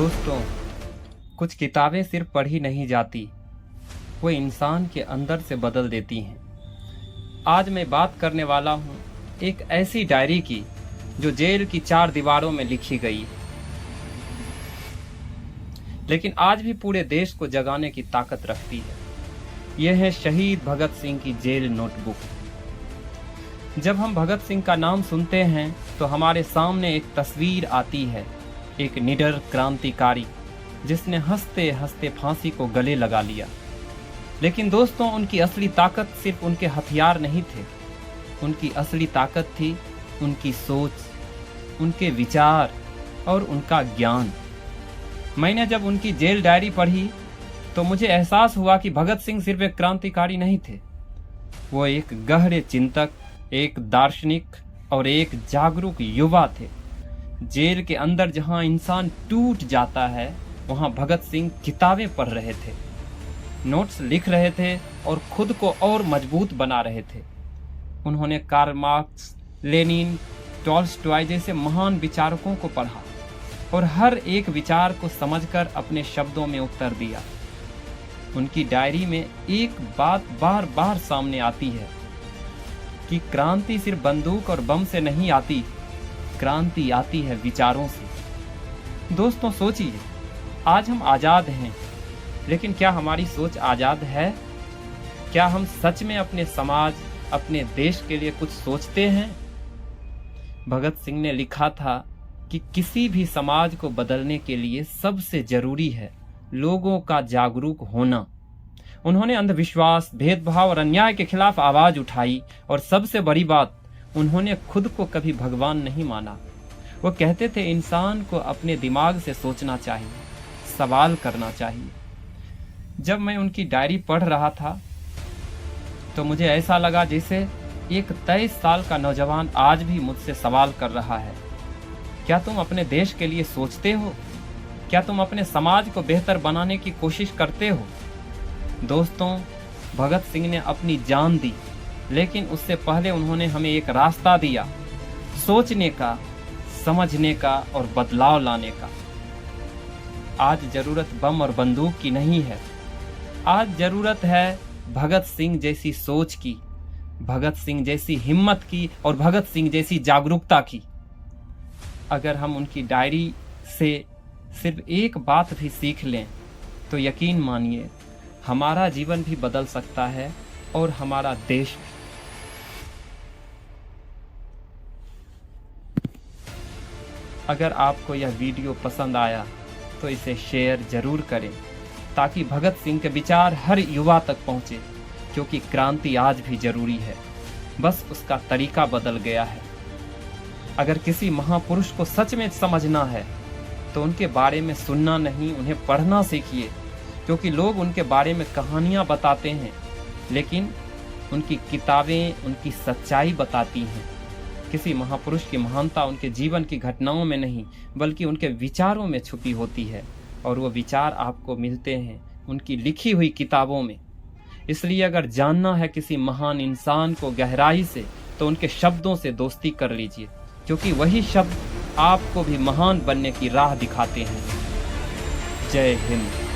दोस्तों, कुछ किताबें सिर्फ पढ़ी नहीं जाती, वो इंसान के अंदर से बदल देती हैं। आज मैं बात करने वाला हूँ एक ऐसी डायरी की जो जेल की 4 दीवारों में लिखी गई, लेकिन आज भी पूरे देश को जगाने की ताकत रखती है। यह है शहीद भगत सिंह की जेल नोटबुक। जब हम भगत सिंह का नाम सुनते हैं तो हमारे सामने एक तस्वीर आती है, एक निडर क्रांतिकारी जिसने हंसते हंसते फांसी को गले लगा लिया। लेकिन दोस्तों, उनकी असली ताकत सिर्फ उनके हथियार नहीं थे, उनकी असली ताकत थी उनकी सोच, उनके विचार और उनका ज्ञान। मैंने जब उनकी जेल डायरी पढ़ी तो मुझे एहसास हुआ कि भगत सिंह सिर्फ एक क्रांतिकारी नहीं थे, वो एक गहरे चिंतक, एक दार्शनिक और एक जागरूक युवा थे। जेल के अंदर जहां इंसान टूट जाता है, वहां भगत सिंह किताबें पढ़ रहे थे, नोट्स लिख रहे थे और खुद को और मजबूत बना रहे थे। उन्होंने कार्ल मार्क्स, लेनिन, टॉल्स्टॉय जैसे महान विचारकों को पढ़ा और हर एक विचार को समझकर अपने शब्दों में उतर दिया। उनकी डायरी में एक बात बार बार सामने आती है कि क्रांति सिर्फ बंदूक और बम से नहीं आती, क्रांति आती है विचारों से। दोस्तों सोचिए, आज हम आज़ाद हैं, लेकिन क्या हमारी सोच आज़ाद है? क्या हम सच में अपने समाज, अपने देश के लिए कुछ सोचते हैं? भगत सिंह ने लिखा था कि किसी भी समाज को बदलने के लिए सबसे जरूरी है लोगों का जागरूक होना। उन्होंने अंधविश्वास, भेदभाव और अन्याय के खिलाफ आवाज उठाई और सबसे बड़ी बात, उन्होंने खुद को कभी भगवान नहीं माना। वो कहते थे इंसान को अपने दिमाग से सोचना चाहिए, सवाल करना चाहिए। जब मैं उनकी डायरी पढ़ रहा था तो मुझे ऐसा लगा जैसे एक 23 साल का नौजवान आज भी मुझसे सवाल कर रहा है, क्या तुम अपने देश के लिए सोचते हो? क्या तुम अपने समाज को बेहतर बनाने की कोशिश करते हो? दोस्तों, भगत सिंह ने अपनी जान दी, लेकिन उससे पहले उन्होंने हमें एक रास्ता दिया, सोचने का, समझने का और बदलाव लाने का। आज जरूरत बम और बंदूक की नहीं है, आज जरूरत है भगत सिंह जैसी सोच की, भगत सिंह जैसी हिम्मत की और भगत सिंह जैसी जागरूकता की। अगर हम उनकी डायरी से सिर्फ एक बात भी सीख लें तो यकीन मानिए हमारा जीवन भी बदल सकता है और हमारा देश भी। अगर आपको यह वीडियो पसंद आया तो इसे शेयर जरूर करें ताकि भगत सिंह के विचार हर युवा तक पहुंचे, क्योंकि क्रांति आज भी जरूरी है, बस उसका तरीका बदल गया है। अगर किसी महापुरुष को सच में समझना है तो उनके बारे में सुनना नहीं, उन्हें पढ़ना सीखिए, क्योंकि लोग उनके बारे में कहानियां बताते हैं, लेकिन उनकी किताबें उनकी सच्चाई बताती हैं। किसी महापुरुष की महानता उनके जीवन की घटनाओं में नहीं, बल्कि उनके विचारों में छुपी होती है, और वो विचार आपको मिलते हैं उनकी लिखी हुई किताबों में। इसलिए अगर जानना है किसी महान इंसान को गहराई से, तो उनके शब्दों से दोस्ती कर लीजिए, क्योंकि वही शब्द आपको भी महान बनने की राह दिखाते हैं। जय हिंद।